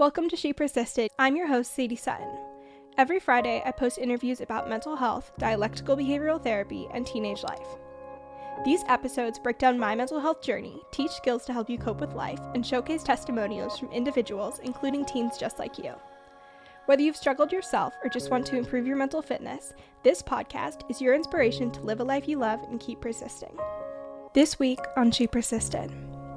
Welcome to She Persisted. I'm your host, Sadie Sutton. Every Friday, I post interviews about mental health, dialectical behavioral therapy, and teenage life. These episodes break down my mental health journey, teach skills to help you cope with life, and showcase testimonials from individuals, including teens just like you. Whether you've struggled yourself or just want to improve your mental fitness, this podcast is your inspiration to live a life you love and keep persisting. This week on She Persisted,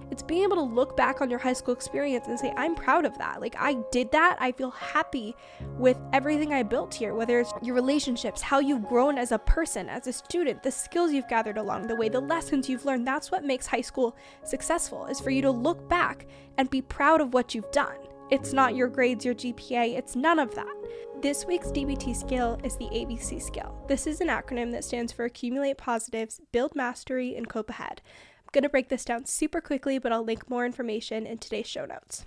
it's being able to look back on your high school experience and say, I'm proud of that. Like, I did that. I feel happy with everything I built here, whether it's your relationships, how you've grown as a person, as a student, the skills you've gathered along the way, the lessons you've learned. That's what makes high school successful, is for you to look back and be proud of what you've done. It's not your grades, your GPA, it's none of that. This week's DBT skill is the ABC skill. This is an acronym that stands for Accumulate Positives, Build Mastery, and Cope Ahead. I'm going to break this down super quickly, but I'll link more information in today's show notes.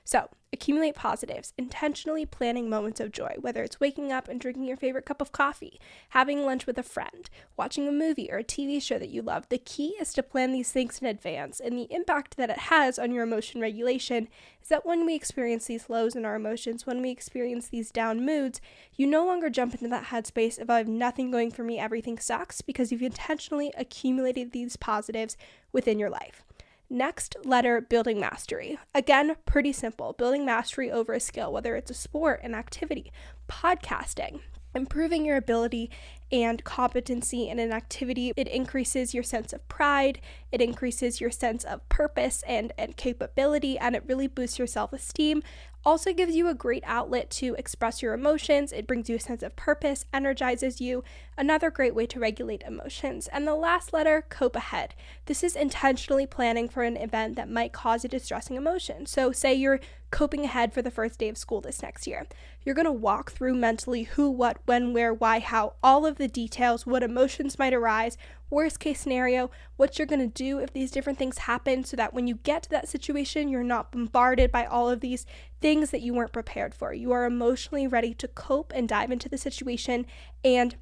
So, accumulate positives, intentionally planning moments of joy, whether it's waking up and drinking your favorite cup of coffee, having lunch with a friend, watching a movie or a TV show that you love. The key is to plan these things in advance, and the impact that it has on your emotion regulation is that when we experience these lows in our emotions, when we experience these down moods, you no longer jump into that headspace of I have nothing going for me, everything sucks, because you've intentionally accumulated these positives within your life. Next letter, building mastery. Again, pretty simple. Building mastery over a skill, whether it's a sport, an activity, podcasting, improving your ability and competency in an activity. It increases your sense of pride, it increases your sense of purpose and capability, and it really boosts your self-esteem. Also gives you a great outlet to express your emotions. It brings you a sense of purpose, energizes you. Another great way to regulate emotions. And the last letter, cope ahead. This is intentionally planning for an event that might cause a distressing emotion. So say you're coping ahead for the first day of school this next year. You're going to walk through mentally who, what, when, where, why, how, all of the details, what emotions might arise, worst case scenario, what you're going to do if these different things happen, so that when you get to that situation, you're not bombarded by all of these things that you weren't prepared for. You are emotionally ready to cope and dive into the situation and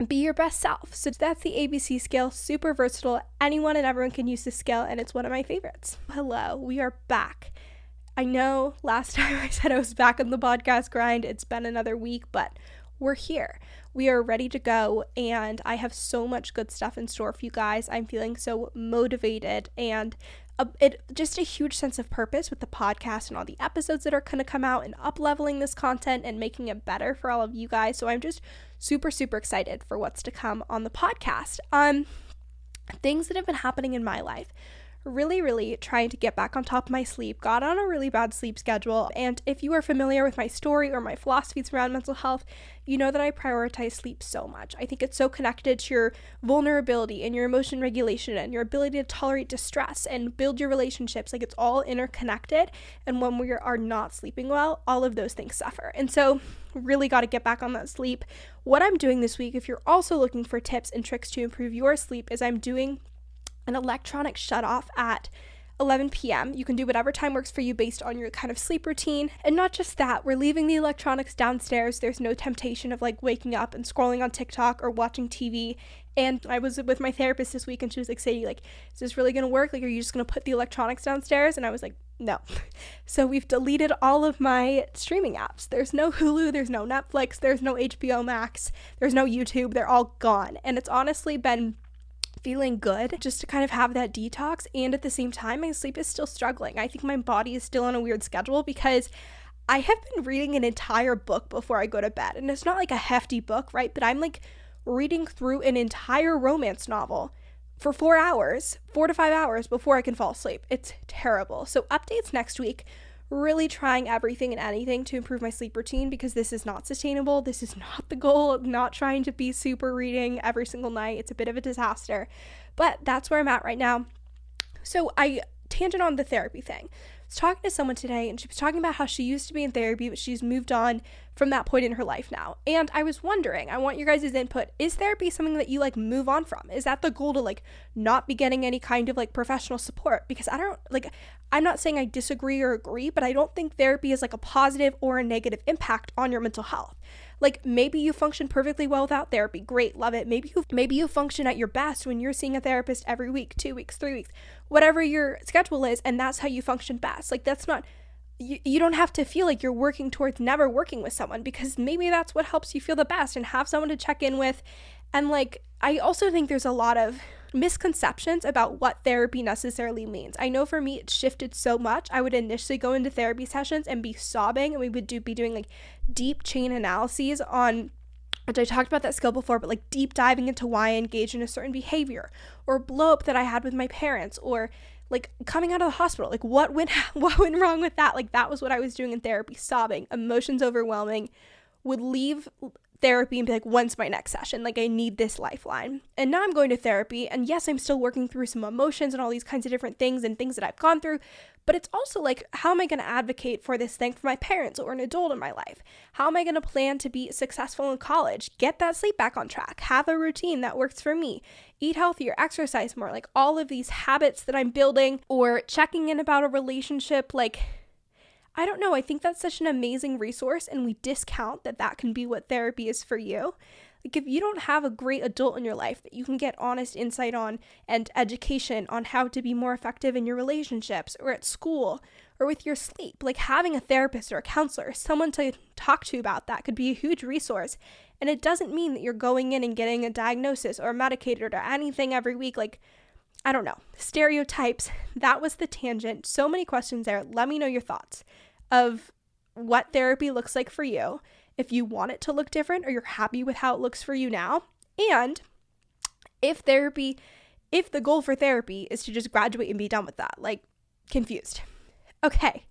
be your best self. So that's the ABC skill, super versatile. Anyone and everyone can use this skill, and it's one of my favorites. Hello, we are back. I know last time I said I was back on the podcast grind. It's been another week, but we're here. We are ready to go, and I have so much good stuff in store for you guys. I'm feeling so motivated, and just a huge sense of purpose with the podcast and all the episodes that are going to come out, and up-leveling this content and making it better for all of you guys. So I'm just super, super excited for what's to come on the podcast. Things that have been happening in my life. Really trying to get back on top of my sleep, got on a really bad sleep schedule, and if you are familiar with my story or my philosophies around mental health, you know that I prioritize sleep so much. I think it's so connected to your vulnerability and your emotion regulation and your ability to tolerate distress and build your relationships. Like, it's all interconnected, and when we are not sleeping well, all of those things suffer. And so really got to get back on that sleep. What I'm doing this week, if you're also looking for tips and tricks to improve your sleep, is I'm doing an electronic shut off at 11 p.m. You can do whatever time works for you based on your kind of sleep routine. And not just that, we're leaving the electronics downstairs. There's no temptation of like waking up and scrolling on TikTok or watching TV. And I was with my therapist this week, and she was like, Sadie, like, is this really going to work? Like, are you just going to put the electronics downstairs? And I was like, no. So we've deleted all of my streaming apps. There's no Hulu, there's no Netflix, there's no HBO Max, there's no YouTube. They're all gone. And it's honestly been feeling good just to kind of have that detox, and at the same time my sleep is still struggling. I think my body is still on a weird schedule because I have been reading an entire book before I go to bed, and it's not like a hefty book, right? But I'm like reading through an entire romance novel for 4 to 5 hours before I can fall asleep. It's terrible. So updates next week. Really trying everything and anything to improve my sleep routine, because this is not sustainable. This is not the goal. Not trying to be super reading every single night. It's a bit of a disaster, but that's where I'm at right now. So I tangent on the therapy thing. I was talking to someone today, and she was talking about how she used to be in therapy, but she's moved on from that point in her life now. And I was wondering, I want your guys' input. Is therapy something that you like move on from? Is that the goal, to like not be getting any kind of like professional support? Because I'm not saying I disagree or agree, but I don't think therapy is like a positive or a negative impact on your mental health. Like, maybe you function perfectly well without therapy. Great, love it. Maybe you function at your best when you're seeing a therapist every week, 2 weeks, 3 weeks, whatever your schedule is, and that's how you function best. Like, that's not you don't have to feel like you're working towards never working with someone, because maybe that's what helps you feel the best, and have someone to check in with. And like, I also think there's a lot of misconceptions about what therapy necessarily means. I know for me, it shifted so much. I would initially go into therapy sessions and be sobbing, and we would be doing like deep chain analyses on, which I talked about that skill before, but like deep diving into why I engaged in a certain behavior, or blow up that I had with my parents, or like coming out of the hospital, like what went wrong with that? Like, that was what I was doing in therapy, sobbing, emotions overwhelming, would leave therapy and be like, when's my next session? Like, I need this lifeline. And now I'm going to therapy, and yes, I'm still working through some emotions and all these kinds of different things and things that I've gone through, but it's also like, how am I going to advocate for this thing for my parents or an adult in my life? How am I going to plan to be successful in college, get that sleep back on track, have a routine that works for me, eat healthier, exercise more, like all of these habits that I'm building, or checking in about a relationship. Like, I don't know. I think that's such an amazing resource, and we discount that can be what therapy is for you. Like, if you don't have a great adult in your life that you can get honest insight on and education on how to be more effective in your relationships or at school or with your sleep, like having a therapist or a counselor, someone to talk to about that could be a huge resource. And it doesn't mean that you're going in and getting a diagnosis or medicated or anything every week. Like, I don't know, stereotypes. That was the tangent. So many questions there. Let me know your thoughts of what therapy looks like for you, if you want it to look different or you're happy with how it looks for you now, and if the goal for therapy is to just graduate and be done with that. Like, confused. Okay,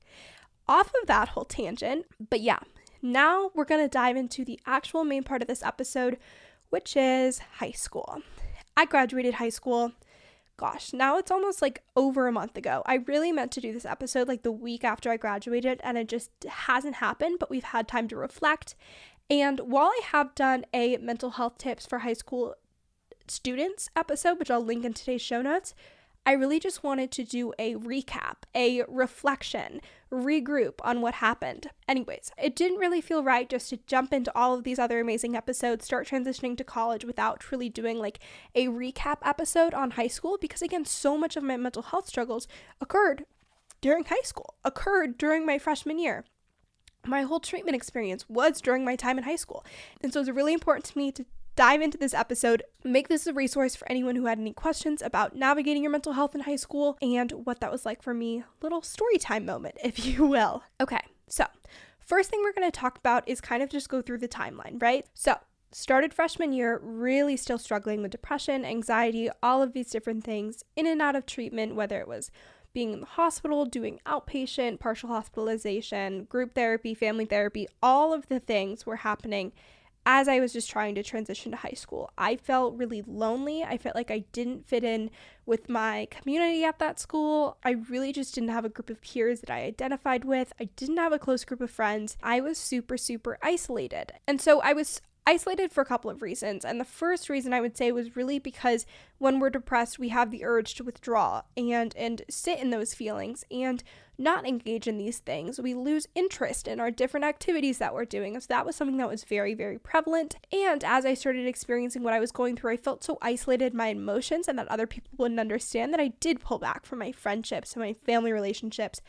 off of that whole tangent, but yeah, now we're going to dive into the actual main part of this episode, which is high school. I graduated high school. Gosh, now it's almost like over a month ago. I really meant to do this episode like the week after I graduated, and it just hasn't happened, but we've had time to reflect. And while I have done a mental health tips for high school students episode, which I'll link in today's show notes, I really just wanted to do a recap, a reflection, regroup on what happened. Anyways, it didn't really feel right just to jump into all of these other amazing episodes, start transitioning to college without truly doing like a recap episode on high school, because again, so much of my mental health struggles occurred during high school, occurred during my freshman year. My whole treatment experience was during my time in high school. And so it's really important to me to dive into this episode, make this a resource for anyone who had any questions about navigating your mental health in high school and what that was like for me. Little story time moment, if you will. Okay, so first thing we're going to talk about is kind of just go through the timeline, right? So started freshman year, really still struggling with depression, anxiety, all of these different things, in and out of treatment, whether it was being in the hospital, doing outpatient, partial hospitalization, group therapy, family therapy, all of the things were happening as I was just trying to transition to high school. I felt really lonely. I felt like I didn't fit in with my community at that school. I really just didn't have a group of peers that I identified with. I didn't have a close group of friends. I was super, super isolated. And so I was isolated for a couple of reasons. And the first reason I would say was really because when we're depressed, we have the urge to withdraw and sit in those feelings and not engage in these things. We lose interest in our different activities that we're doing. So that was something that was very, very prevalent. And as I started experiencing what I was going through, I felt so isolated in my emotions and that other people wouldn't understand that I did pull back from my friendships and my family relationships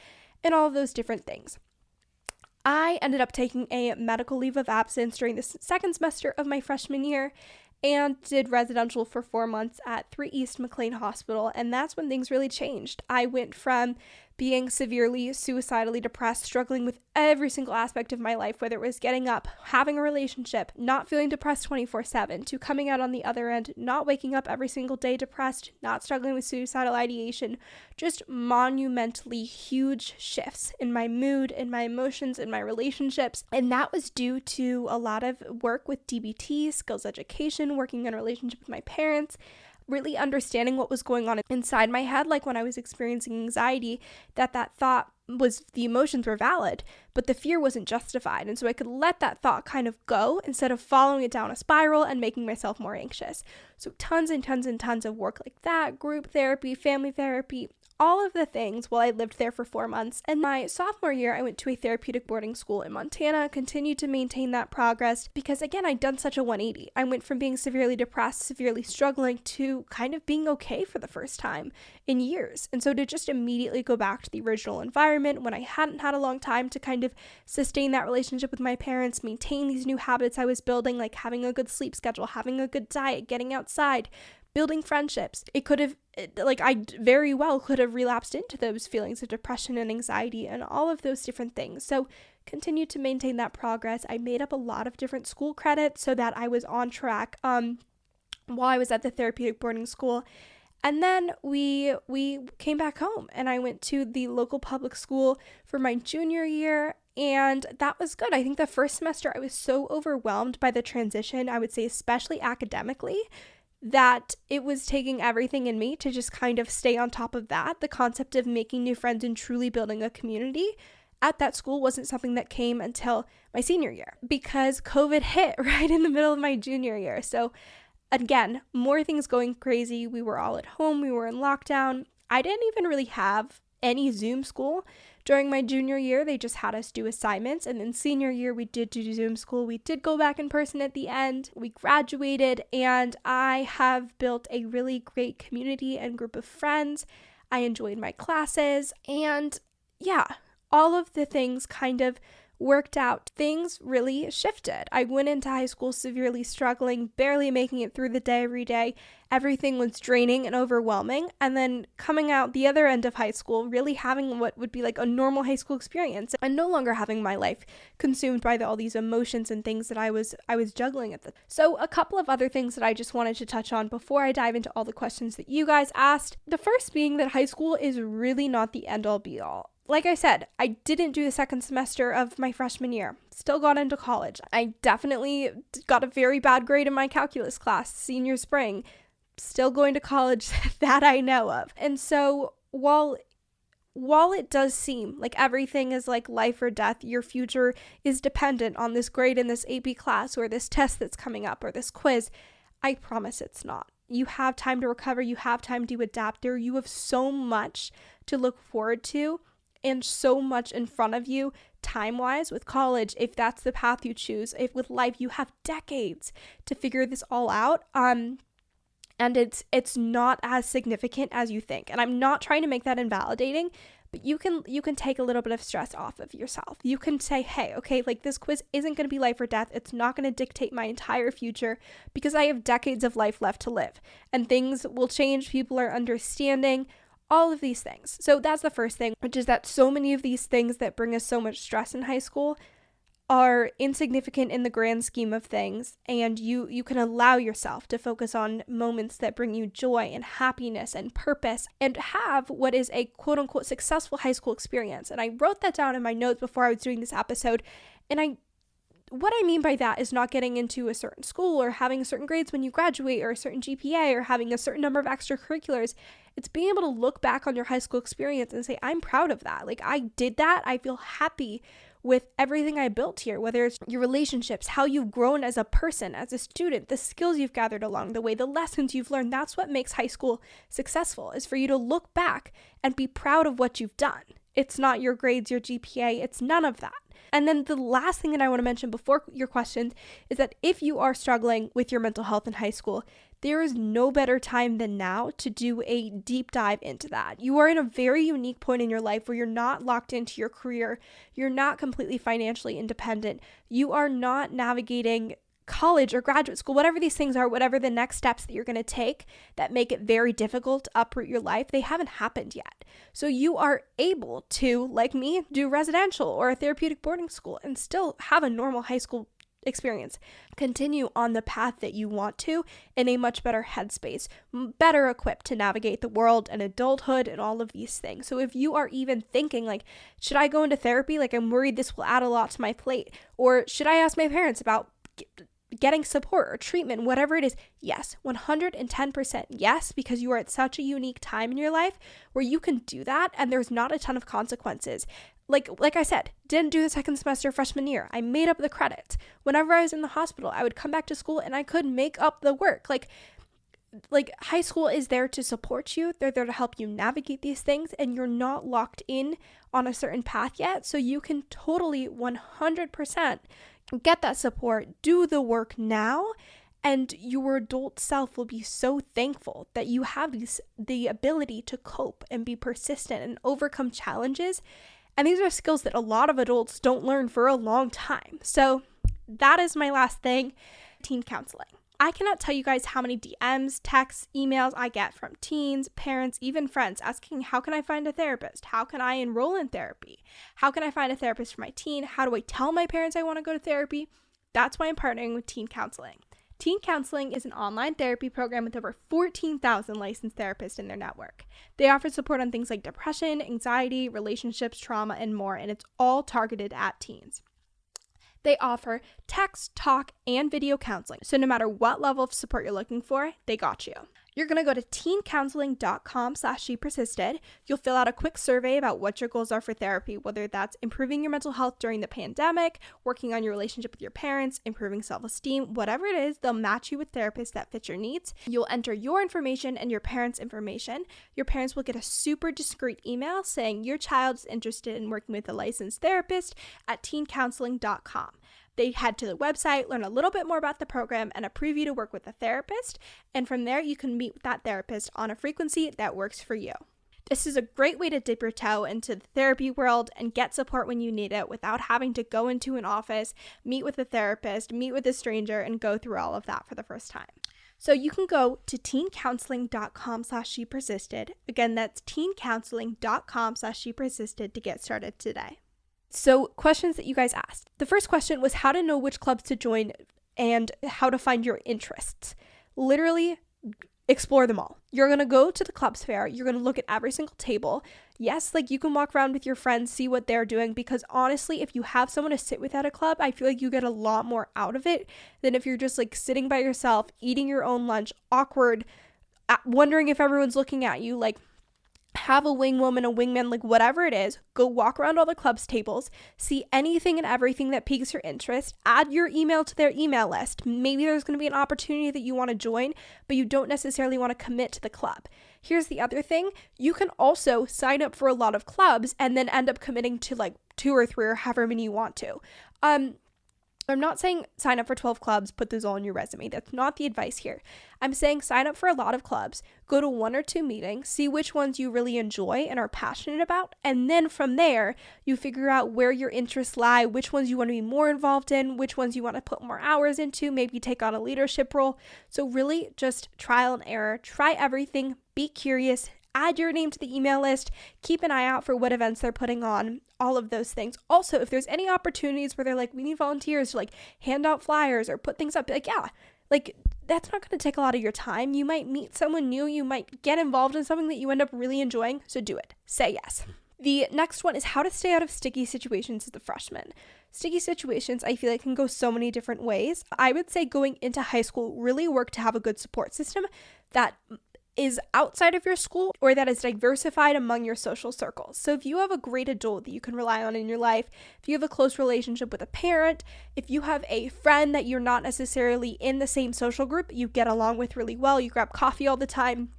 and all of those different things. I ended up taking a medical leave of absence during the second semester of my freshman year and did residential for 4 months at 3 East McLean Hospital, and that's when things really changed. I went from being severely suicidally depressed, struggling with every single aspect of my life, whether it was getting up, having a relationship, not feeling depressed 24/7, to coming out on the other end, not waking up every single day depressed, not struggling with suicidal ideation, just monumentally huge shifts in my mood, in my emotions, in my relationships. And that was due to a lot of work with DBT, skills education, working in a relationship with my parents, really understanding what was going on inside my head, like when I was experiencing anxiety, that thought was, the emotions were valid, but the fear wasn't justified. And so I could let that thought kind of go instead of following it down a spiral and making myself more anxious. So tons and tons and tons of work like that, group therapy, family therapy, all of the things while I lived there for 4 months. And my sophomore year, I went to a therapeutic boarding school in Montana, continued to maintain that progress because, again, I'd done such a 180. I went from being severely depressed, severely struggling, to kind of being okay for the first time in years. And so to just immediately go back to the original environment when I hadn't had a long time to kind of sustain that relationship with my parents, maintain these new habits I was building, like having a good sleep schedule, having a good diet, getting outside, building friendships. It could have, I very well could have relapsed into those feelings of depression and anxiety and all of those different things. So continued to maintain that progress. I made up a lot of different school credits so that I was on track while I was at the therapeutic boarding school. And then we came back home and I went to the local public school for my junior year. And that was good. I think the first semester I was so overwhelmed by the transition, I would say especially academically, that it was taking everything in me to just kind of stay on top of that. The concept of making new friends and truly building a community at that school wasn't something that came until my senior year because COVID hit right in the middle of my junior year. So again, more things going crazy. We were all at home. We were in lockdown. I didn't even really have any Zoom school during my junior year. They just had us do assignments. And then senior year, we did do Zoom school. We did go back in person at the end. We graduated, and I have built a really great community and group of friends. I enjoyed my classes, and yeah, all of the things kind of worked out. Things really shifted. I went into high school severely struggling, barely making it through the day every day. Everything was draining and overwhelming. And then coming out the other end of high school, really having what would be like a normal high school experience and no longer having my life consumed by all these emotions and things that I was juggling at the. So a couple of other things that I just wanted to touch on before I dive into all the questions that you guys asked. The first being that high school is really not the end all be all. Like I said, I didn't do the second semester of my freshman year. Still got into college. I definitely got a very bad grade in my calculus class senior spring. Still going to college that I know of. And so while it does seem like everything is like life or death, your future is dependent on this grade in this AP class or this test that's coming up or this quiz, I promise it's not. You have time to recover. You have time to adapt. You have so much to look forward to and so much in front of you time-wise with college, if that's the path you choose. If with life, you have decades to figure this all out. And it's not as significant as you think. And I'm not trying to make that invalidating, but you can take a little bit of stress off of yourself. You can say, hey, okay, like this quiz isn't going to be life or death. It's not going to dictate my entire future because I have decades of life left to live. And things will change. People are understanding. All of these things. So that's the first thing, which is that so many of these things that bring us so much stress in high school are insignificant in the grand scheme of things, and you can allow yourself to focus on moments that bring you joy and happiness and purpose and have what is a quote-unquote successful high school experience. And I wrote that down in my notes before I was doing this episode, and what I mean by that is not getting into a certain school or having certain grades when you graduate or a certain GPA or having a certain number of extracurriculars. It's being able to look back on your high school experience and say, I'm proud of that. Like, I did that. I feel happy with everything I built here, whether it's your relationships, how you've grown as a person, as a student, the skills you've gathered along the way, the lessons you've learned. That's what makes high school successful, is for you to look back and be proud of what you've done. It's not your grades, your GPA. It's none of that. And then the last thing that I want to mention before your questions is that if you are struggling with your mental health in high school, there is no better time than now to do a deep dive into that. You are in a very unique point in your life where you're not locked into your career. You're not completely financially independent. You are not navigating college or graduate school, whatever these things are, whatever the next steps that you're going to take that make it very difficult to uproot your life, they haven't happened yet. So you are able to, like me, do residential or a therapeutic boarding school and still have a normal high school experience. Continue on the path that you want to in a much better headspace, better equipped to navigate the world and adulthood and all of these things. So if you are even thinking like, should I go into therapy? Like, I'm worried this will add a lot to my plate. Or should I ask my parents about getting support or treatment, whatever it is? Yes, 110% yes, because you are at such a unique time in your life where you can do that and there's not a ton of consequences. Like I said, didn't do the second semester freshman year. I made up the credits. Whenever I was in the hospital, I would come back to school and I could make up the work. Like, like, high school is there to support you. They're there to help you navigate these things, and you're not locked in on a certain path yet. So you can totally 100% get that support, do the work now, and your adult self will be so thankful that you have the ability to cope and be persistent and overcome challenges. And these are skills that a lot of adults don't learn for a long time. So that is my last thing, teen counseling. I cannot tell you guys how many DMs, texts, emails I get from teens, parents, even friends asking, how can I find a therapist? How can I enroll in therapy? How can I find a therapist for my teen? How do I tell my parents I want to go to therapy? That's why I'm partnering with Teen Counseling. Teen Counseling is an online therapy program with over 14,000 licensed therapists in their network. They offer support on things like depression, anxiety, relationships, trauma, and more, and it's all targeted at teens. They offer text, talk, and video counseling. So no matter what level of support you're looking for, they got you. You're going to go to teencounseling.com/shepersisted. You'll fill out a quick survey about what your goals are for therapy, whether that's improving your mental health during the pandemic, working on your relationship with your parents, improving self-esteem, whatever it is, they'll match you with therapists that fit your needs. You'll enter your information and your parents' information. Your parents will get a super discreet email saying your child is interested in working with a licensed therapist at teencounseling.com. They head to the website, learn a little bit more about the program, and a preview to work with a therapist. And from there, you can meet with that therapist on a frequency that works for you. This is a great way to dip your toe into the therapy world and get support when you need it without having to go into an office, meet with a therapist, meet with a stranger, and go through all of that for the first time. So you can go to teencounseling.com/shepersisted. Again, that's teencounseling.com/shepersisted to get started today. So questions that you guys asked. The first question was how to know which clubs to join and how to find your interests. Literally explore them all. You're going to go to the clubs fair. You're going to look at every single table. Yes, like you can walk around with your friends, see what they're doing, because honestly, if you have someone to sit with at a club, I feel like you get a lot more out of it than if you're just like sitting by yourself, eating your own lunch, awkward, wondering if everyone's looking at you. Like, have a wing woman, a wingman, like whatever it is, go walk around all the club's tables, see anything and everything that piques your interest, add your email to their email list. Maybe there's going to be an opportunity that you want to join, but you don't necessarily want to commit to the club. Here's the other thing. You can also sign up for a lot of clubs and then end up committing to like 2 or 3 or however many you want to. I'm not saying sign up for 12 clubs, put those all on your resume. That's not the advice here. I'm saying sign up for a lot of clubs, go to 1 or 2 meetings, see which ones you really enjoy and are passionate about, and then from there, you figure out where your interests lie, which ones you want to be more involved in, which ones you want to put more hours into, maybe take on a leadership role. So really just trial and error, try everything, be curious, add your name to the email list, keep an eye out for what events they're putting on, all of those things. Also, if there's any opportunities where they're like, we need volunteers to like hand out flyers or put things up, be like, yeah, like that's not going to take a lot of your time. You might meet someone new, you might get involved in something that you end up really enjoying, so do it. Say yes. The next one is how to stay out of sticky situations as a freshman. Sticky situations, I feel like, can go so many different ways. I would say going into high school, really work to have a good support system that is outside of your school or that is diversified among your social circles. So if you have a great adult that you can rely on in your life, if you have a close relationship with a parent, if you have a friend that you're not necessarily in the same social group, you get along with really well, you grab coffee all the time,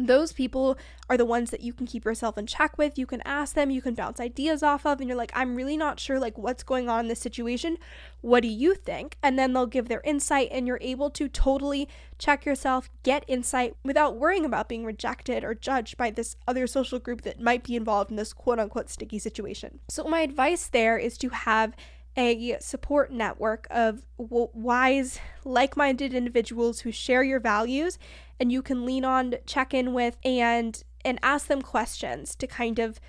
those people are the ones that you can keep yourself in check with. You can ask them, you can bounce ideas off of, and you're like, I'm really not sure like what's going on in this situation. What do you think? And then they'll give their insight and you're able to totally check yourself, get insight without worrying about being rejected or judged by this other social group that might be involved in this quote unquote sticky situation. So my advice there is to have a support network of wise, like-minded individuals who share your values and you can lean on, check in with, and ask them questions to kind of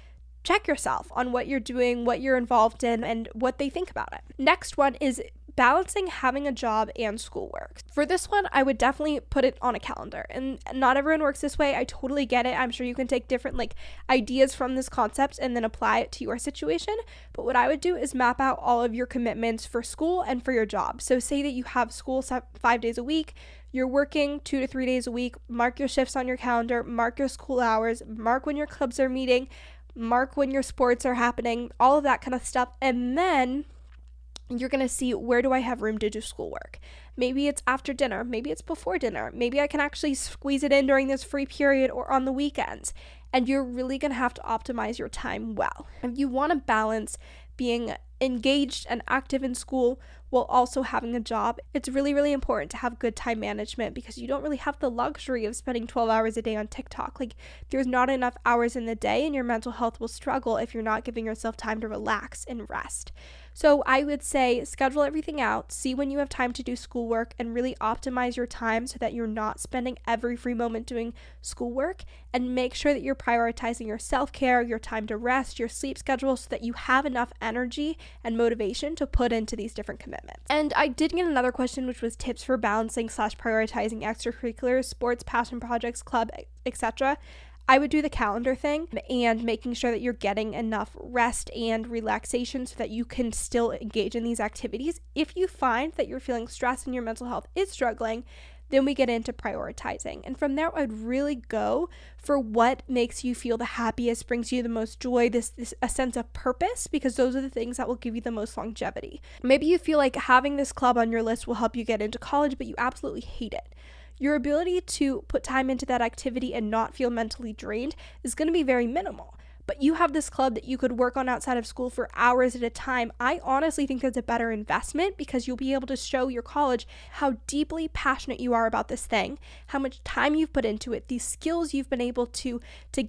check yourself on what you're doing, what you're involved in, and what they think about it. Next one is balancing having a job and schoolwork. For this one, I would definitely put it on a calendar. And not everyone works this way. I totally get it. I'm sure you can take different like ideas from this concept and then apply it to your situation. But what I would do is map out all of your commitments for school and for your job. So say that you have school 5 days a week, you're working 2 to 3 days a week, mark your shifts on your calendar, mark your school hours, mark when your clubs are meeting, mark when your sports are happening, all of that kind of stuff. And then You're going to see, where do I have room to do schoolwork? Maybe it's after dinner. Maybe it's before dinner. Maybe I can actually squeeze it in during this free period or on the weekends. And you're really going to have to optimize your time well. If you want to balance being engaged and active in school while also having a job, it's really, really important to have good time management, because you don't really have the luxury of spending 12 hours a day on TikTok. Like, there's not enough hours in the day, and your mental health will struggle if you're not giving yourself time to relax and rest. So I would say schedule everything out, see when you have time to do schoolwork, and really optimize your time so that you're not spending every free moment doing schoolwork, and make sure that you're prioritizing your self-care, your time to rest, your sleep schedule, so that you have enough energy and motivation to put into these different commitments. And I did get another question, which was tips for balancing / prioritizing extracurriculars, sports, passion projects, club, etc. I would do the calendar thing and making sure that you're getting enough rest and relaxation so that you can still engage in these activities. If you find that you're feeling stressed and your mental health is struggling, then we get into prioritizing. And from there, I'd really go for what makes you feel the happiest, brings you the most joy, a sense of purpose, because those are the things that will give you the most longevity. Maybe you feel like having this club on your list will help you get into college, but you absolutely hate it. Your ability to put time into that activity and not feel mentally drained is going to be very minimal. But you have this club that you could work on outside of school for hours at a time. I honestly think that's a better investment, because you'll be able to show your college how deeply passionate you are about this thing, how much time you've put into it, these skills you've been able to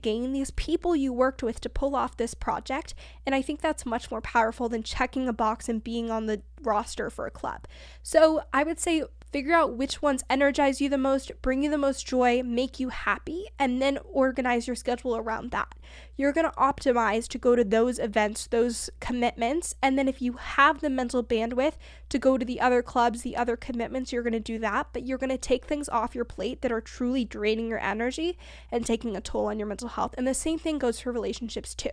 gain, these people you worked with to pull off this project. And I think that's much more powerful than checking a box and being on the roster for a club. So I would say figure out which ones energize you the most, bring you the most joy, make you happy, and then organize your schedule around that. You're going to optimize to go to those events, those commitments, and then if you have the mental bandwidth to go to the other clubs, the other commitments, you're going to do that, but you're going to take things off your plate that are truly draining your energy and taking a toll on your mental health. And the same thing goes for relationships too.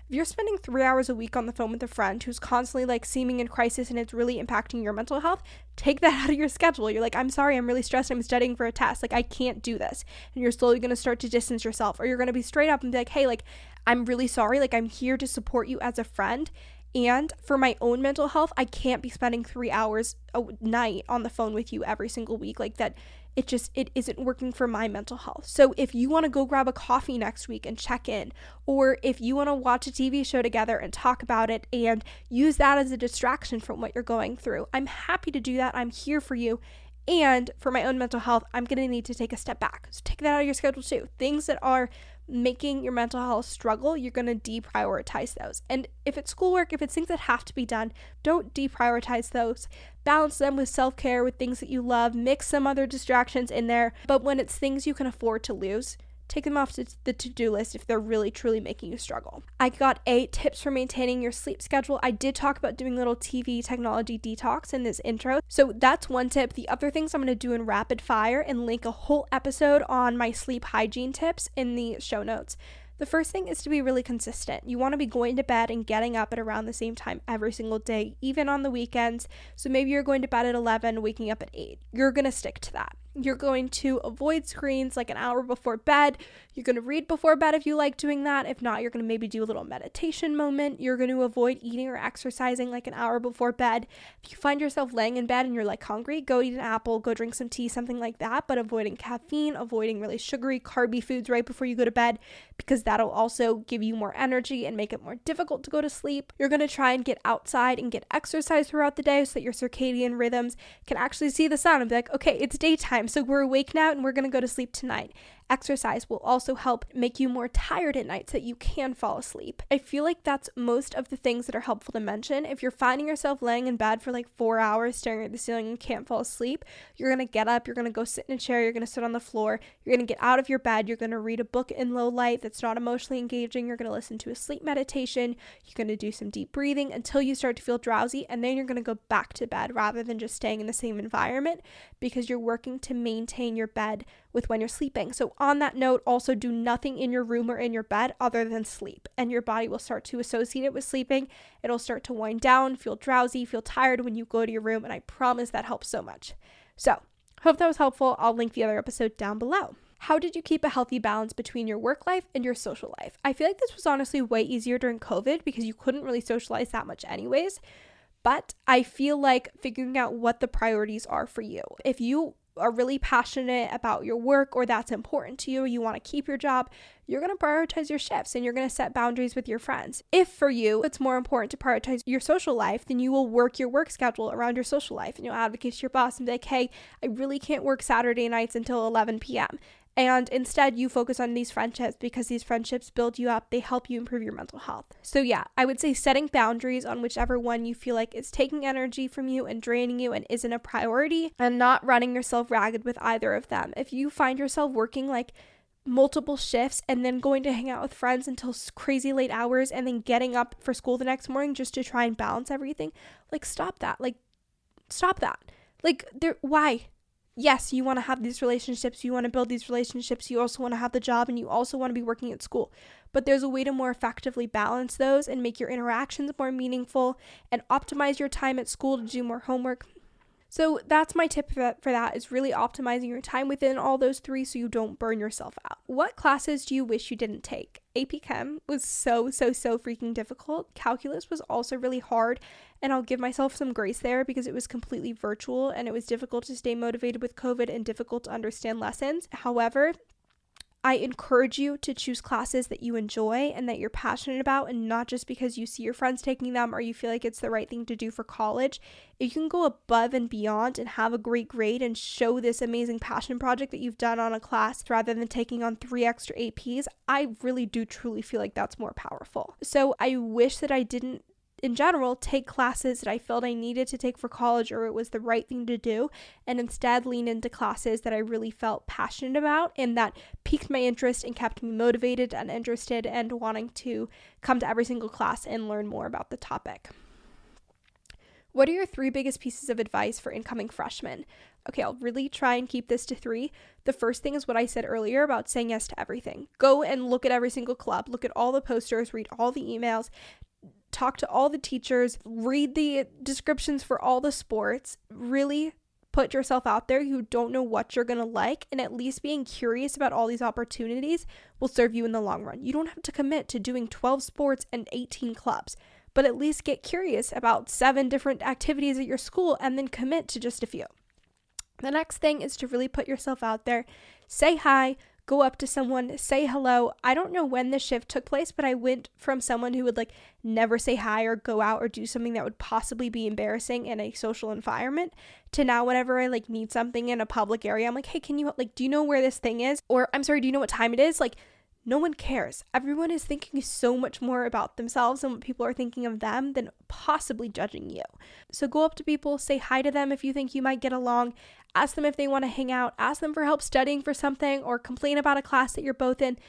If you're spending 3 hours a week on the phone with a friend who's constantly like seeming in crisis and it's really impacting your mental health, take that out of your schedule. You're like, I'm sorry, I'm really stressed, I'm studying for a test, like I can't do this. And you're slowly going to start to distance yourself, or you're going to be straight up and be like, hey, like I'm really sorry, like I'm here to support you as a friend. And for my own mental health, I can't be spending 3 hours a night on the phone with you every single week. Like that, it isn't working for my mental health. So if you want to go grab a coffee next week and check in, or if you want to watch a TV show together and talk about it and use that as a distraction from what you're going through, I'm happy to do that. I'm here for you. And for my own mental health, I'm going to need to take a step back. So take that out of your schedule too. Things that are making your mental health struggle, you're going to deprioritize those. And if it's schoolwork, if it's things that have to be done, don't deprioritize those. Balance them with self-care, with things that you love, mix some other distractions in there. But when it's things you can afford to lose, take them off the to-do list if they're really truly making you struggle. I got 8 tips for maintaining your sleep schedule. I did talk about doing a little TV technology detox in this intro, so that's one tip. The other things I'm going to do in rapid fire and link a whole episode on my sleep hygiene tips in the show notes. The first thing is to be really consistent. You want to be going to bed and getting up at around the same time every single day, even on the weekends. So maybe you're going to bed at 11, waking up at 8. You're going to stick to that. You're going to avoid screens like an hour before bed. You're going to read before bed if you like doing that. If not, you're going to maybe do a little meditation moment. You're going to avoid eating or exercising like an hour before bed. If you find yourself laying in bed and you're like hungry, go eat an apple, go drink some tea, something like that, but avoiding caffeine, avoiding really sugary, carby foods right before you go to bed, because that'll also give you more energy and make it more difficult to go to sleep. You're going to try and get outside and get exercise throughout the day so that your circadian rhythms can actually see the sun and be like, okay, it's daytime, so we're awake now and we're going to go to sleep tonight. Exercise will also help make you more tired at night so that you can fall asleep. I feel like that's most of the things that are helpful to mention. If you're finding yourself laying in bed for like 4 hours staring at the ceiling and can't fall asleep, you're going to get up, you're going to go sit in a chair, you're going to sit on the floor, you're going to get out of your bed, you're going to read a book in low light that's not emotionally engaging, you're going to listen to a sleep meditation, you're going to do some deep breathing until you start to feel drowsy, and then you're going to go back to bed rather than just staying in the same environment, because you're working to maintain your bed with when you're sleeping. So on that note, also do nothing in your room or in your bed other than sleep, and your body will start to associate it with sleeping. It'll start to wind down, feel drowsy, feel tired when you go to your room, and I promise that helps so much. So, hope that was helpful. I'll link the other episode down below. How did you keep a healthy balance between your work life and your social life? I feel like this was honestly way easier during COVID because you couldn't really socialize that much anyways. But I feel like figuring out what the priorities are for you. If you are really passionate about your work or that's important to you, you want to keep your job, you're going to prioritize your shifts and you're going to set boundaries with your friends. If for you, it's more important to prioritize your social life, then you will work your work schedule around your social life and you'll advocate to your boss and be like, hey, I really can't work Saturday nights until 11 p.m. And instead you focus on these friendships because these friendships build you up. They help you improve your mental health. So yeah, I would say setting boundaries on whichever one you feel like is taking energy from you and draining you and isn't a priority, and not running yourself ragged with either of them. If you find yourself working like multiple shifts and then going to hang out with friends until crazy late hours and then getting up for school the next morning just to try and balance everything, like stop that. Why? Yes, you want to have these relationships, you want to build these relationships, you also want to have the job, and you also want to be working at school. But there's a way to more effectively balance those and make your interactions more meaningful and optimize your time at school to do more homework. So that's my tip for that is really optimizing your time within all those three so you don't burn yourself out. What classes do you wish you didn't take? AP Chem was so freaking difficult. Calculus was also really hard, and I'll give myself some grace there because it was completely virtual and it was difficult to stay motivated with COVID and difficult to understand lessons. However, I encourage you to choose classes that you enjoy and that you're passionate about, and not just because you see your friends taking them or you feel like it's the right thing to do for college. If you can go above and beyond and have a great grade and show this amazing passion project that you've done on a class rather than taking on 3 extra APs, I really do truly feel like that's more powerful. So I wish that I didn't, in general, take classes that I felt I needed to take for college or it was the right thing to do, and instead lean into classes that I really felt passionate about and that piqued my interest and kept me motivated and interested and wanting to come to every single class and learn more about the topic. What are your 3 biggest pieces of advice for incoming freshmen? Okay, I'll really try and keep this to 3. The first thing is what I said earlier about saying yes to everything. Go and look at every single club, look at all the posters, read all the emails, talk to all the teachers, read the descriptions for all the sports, really put yourself out there. You don't know what you're going to like, and at least being curious about all these opportunities will serve you in the long run. You don't have to commit to doing 12 sports and 18 clubs, but at least get curious about 7 different activities at your school and then commit to just a few. The next thing is to really put yourself out there. Say hi. Go up to someone, say hello. I don't know when the shift took place, but I went from someone who would never say hi or go out or do something that would possibly be embarrassing in a social environment to now whenever I need something in a public area, I'm like, hey, can you do you know where this thing is? Or I'm sorry, do you know what time it is? No one cares. Everyone is thinking so much more about themselves and what people are thinking of them than possibly judging you. So go up to people, say hi to them if you think you might get along, ask them if they want to hang out, ask them for help studying for something, or complain about a class that you're both in.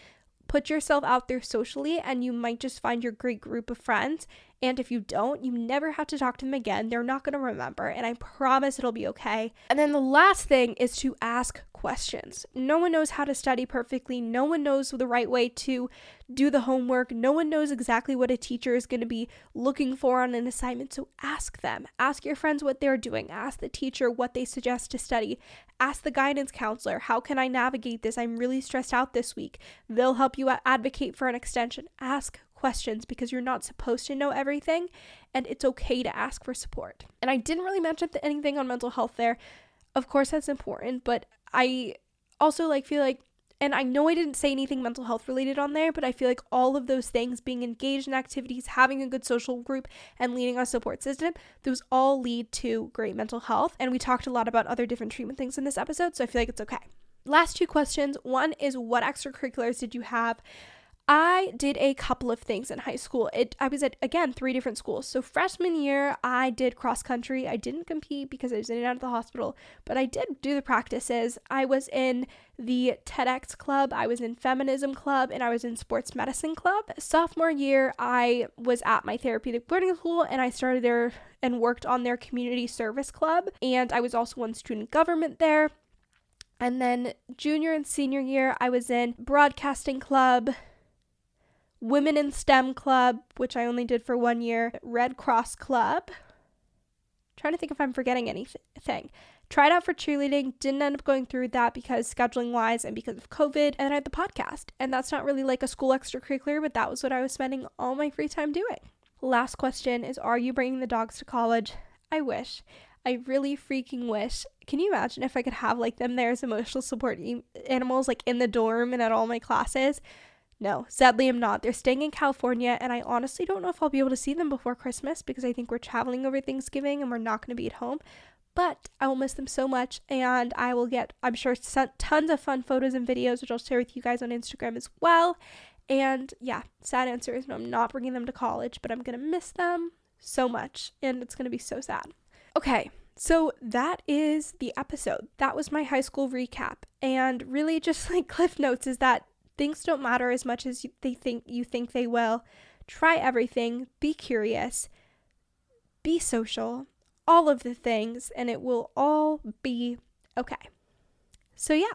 Put yourself out there socially and you might just find your great group of friends. And if you don't, you never have to talk to them again. They're not going to remember, and I promise it'll be okay. And then the last thing is to ask questions. No one knows how to study perfectly. No one knows the right way to do the homework. No one knows exactly what a teacher is going to be looking for on an assignment. So ask them. Ask your friends what they're doing. Ask the teacher what they suggest to study. Ask the guidance counselor, how can I navigate this? I'm really stressed out this week. They'll help you advocate for an extension. Ask questions because you're not supposed to know everything, and it's okay to ask for support. And I didn't really mention anything on mental health there. Of course, that's important, but I also feel like, and I know I didn't say anything mental health related on there, but I feel like all of those things, being engaged in activities, having a good social group, and leading a support system, those all lead to great mental health. And we talked a lot about other different treatment things in this episode, so I feel like it's okay. Last 2 questions. One is, what extracurriculars did you have? I did a couple of things in high school. I was at, again, 3 different schools. So freshman year, I did cross country. I didn't compete because I was in and out of the hospital, but I did do the practices. I was in the TEDx club, I was in feminism club, and I was in sports medicine club. Sophomore year, I was at my therapeutic boarding school, and I started there and worked on their community service club. And I was also on student government there. And then junior and senior year, I was in broadcasting club, Women in STEM club, which I only did for 1 year, Red Cross club. Trying to think if I'm forgetting anything. Tried out for cheerleading, didn't end up going through that because scheduling wise and because of COVID, and I had the podcast. And that's not really a school extracurricular, but that was what I was spending all my free time doing. Last question is, are you bringing the dogs to college? I wish. I really freaking wish. Can you imagine if I could have like them there as emotional support animals, like in the dorm and at all my classes? No, sadly I'm not. They're staying in California, and I honestly don't know if I'll be able to see them before Christmas because I think we're traveling over Thanksgiving and we're not going to be at home. But I will miss them so much, and I will get, I'm sure, tons of fun photos and videos, which I'll share with you guys on Instagram as well. And yeah, sad answer is no, I'm not bringing them to college, but I'm going to miss them so much, and it's going to be so sad. Okay, so that is the episode. That was my high school recap, and really just like cliff notes is that things don't matter as much as you think they will. Try everything, be curious, be social, all of the things, and it will all be okay. So yeah,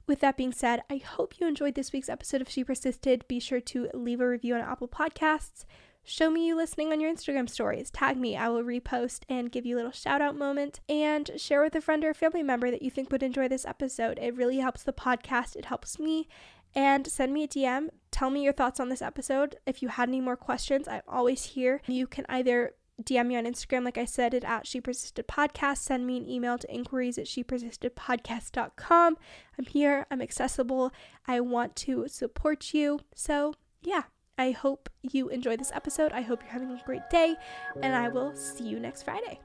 with that being said, I hope you enjoyed this week's episode of She Persisted. Be sure to leave a review on Apple Podcasts. Show me you listening on your Instagram stories. Tag me. I will repost and give you a little shout out moment. And share with a friend or a family member that you think would enjoy this episode. It really helps the podcast. It helps me. And send me a DM. Tell me your thoughts on this episode. If you had any more questions, I'm always here. You can either DM me on Instagram, like I said, at She Persisted Podcast. Send me an email to inquiries@shepersistedpodcast.com. I'm here. I'm accessible. I want to support you. So yeah, I hope you enjoyed this episode. I hope you're having a great day, and I will see you next Friday.